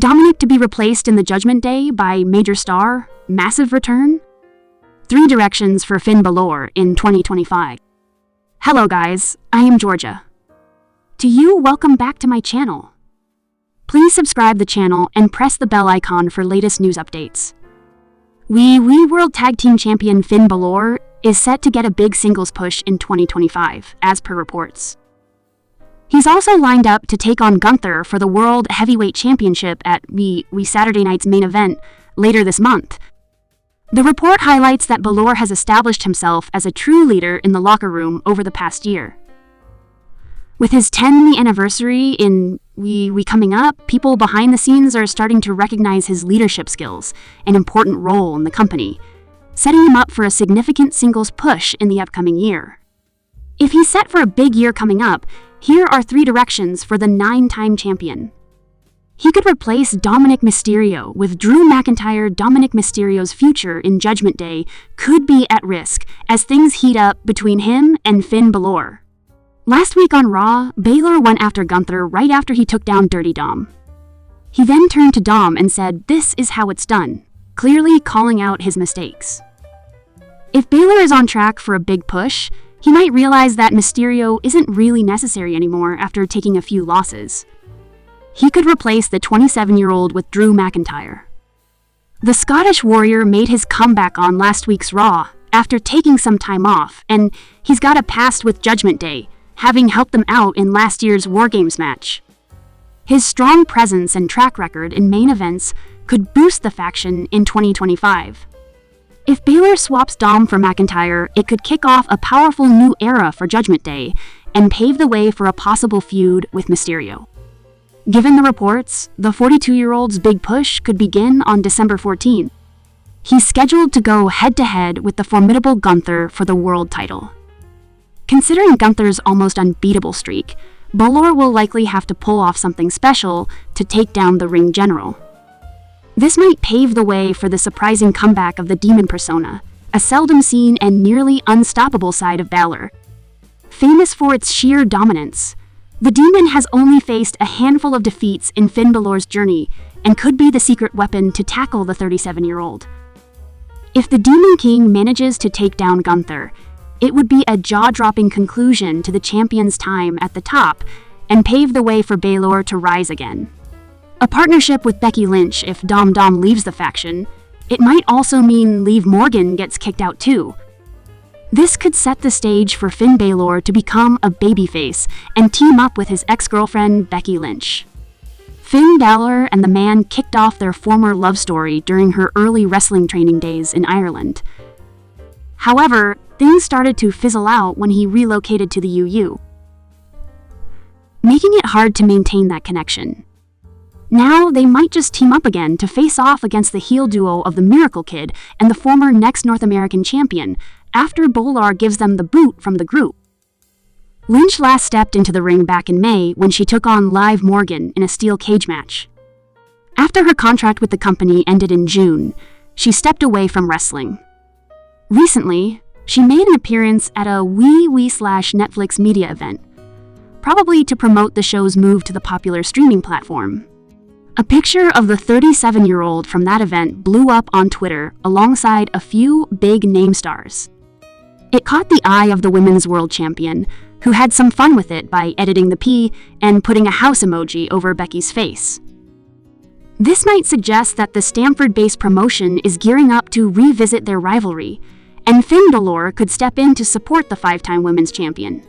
Dominik to be replaced in the Judgment Day by major star, massive return? 3 directions for Finn Balor in 2025. Hello guys, I am Georgia. To you, welcome back to my channel. Please subscribe the channel and press the bell icon for latest news updates. WWE World Tag Team Champion Finn Balor is set to get a big singles push in 2025, as per reports. He's also lined up to take on Gunther for the World Heavyweight Championship at Saturday night's main event later this month. The report highlights that Balor has established himself as a true leader in the locker room over the past year. With his 10th anniversary in coming up, people behind the scenes are starting to recognize his leadership skills and important role in the company, setting him up for a significant singles push in the upcoming year. If he's set for a big year coming up, here are 3 directions for the 9-time champion. He could replace Dominik Mysterio with Drew McIntyre. Dominik Mysterio's future in Judgment Day could be at risk as things heat up between him and Finn Balor. Last week on Raw, Balor went after Gunther right after he took down Dirty Dom. He then turned to Dom and said, "This is how it's done," clearly calling out his mistakes. If Balor is on track for a big push, he might realize that Mysterio isn't really necessary anymore after taking a few losses. He could replace the 27-year-old with Drew McIntyre. The Scottish Warrior made his comeback on last week's Raw after taking some time off, and he's got a past with Judgment Day, having helped them out in last year's War Games match. His strong presence and track record in main events could boost the faction in 2025. If Balor swaps Dom for McIntyre, it could kick off a powerful new era for Judgment Day and pave the way for a possible feud with Mysterio. Given the reports, the 42-year-old's big push could begin on December 14th. He's scheduled to go head-to-head with the formidable Gunther for the world title. Considering Gunther's almost unbeatable streak, Balor will likely have to pull off something special to take down the ring general. This might pave the way for the surprising comeback of the Demon persona, a seldom seen and nearly unstoppable side of Balor. Famous for its sheer dominance, the Demon has only faced a handful of defeats in Finn Balor's journey and could be the secret weapon to tackle the 37-year-old. If the Demon King manages to take down Gunther, it would be a jaw-dropping conclusion to the champion's time at the top and pave the way for Balor to rise again. A partnership with Becky Lynch if Dom leaves the faction. It might also mean Liv Morgan gets kicked out too. This could set the stage for Finn Balor to become a babyface and team up with his ex-girlfriend Becky Lynch. Finn Balor and the Man kicked off their former love story during her early wrestling training days in Ireland. However, things started to fizzle out when he relocated to the UU, making it hard to maintain that connection. Now, they might just team up again to face off against the heel duo of the Miracle Kid and the former next North American champion, after Balor gives them the boot from the group. Lynch last stepped into the ring back in May when she took on Liv Morgan in a steel cage match. After her contract with the company ended in June, she stepped away from wrestling. Recently, she made an appearance at a Netflix media event, probably to promote the show's move to the popular streaming platform. A picture of the 37-year-old from that event blew up on Twitter alongside a few big name stars. It caught the eye of the Women's World Champion, who had some fun with it by editing the P and putting a house emoji over Becky's face. This might suggest that the Stamford-based promotion is gearing up to revisit their rivalry, and Finn Balor could step in to support the 5-time Women's Champion.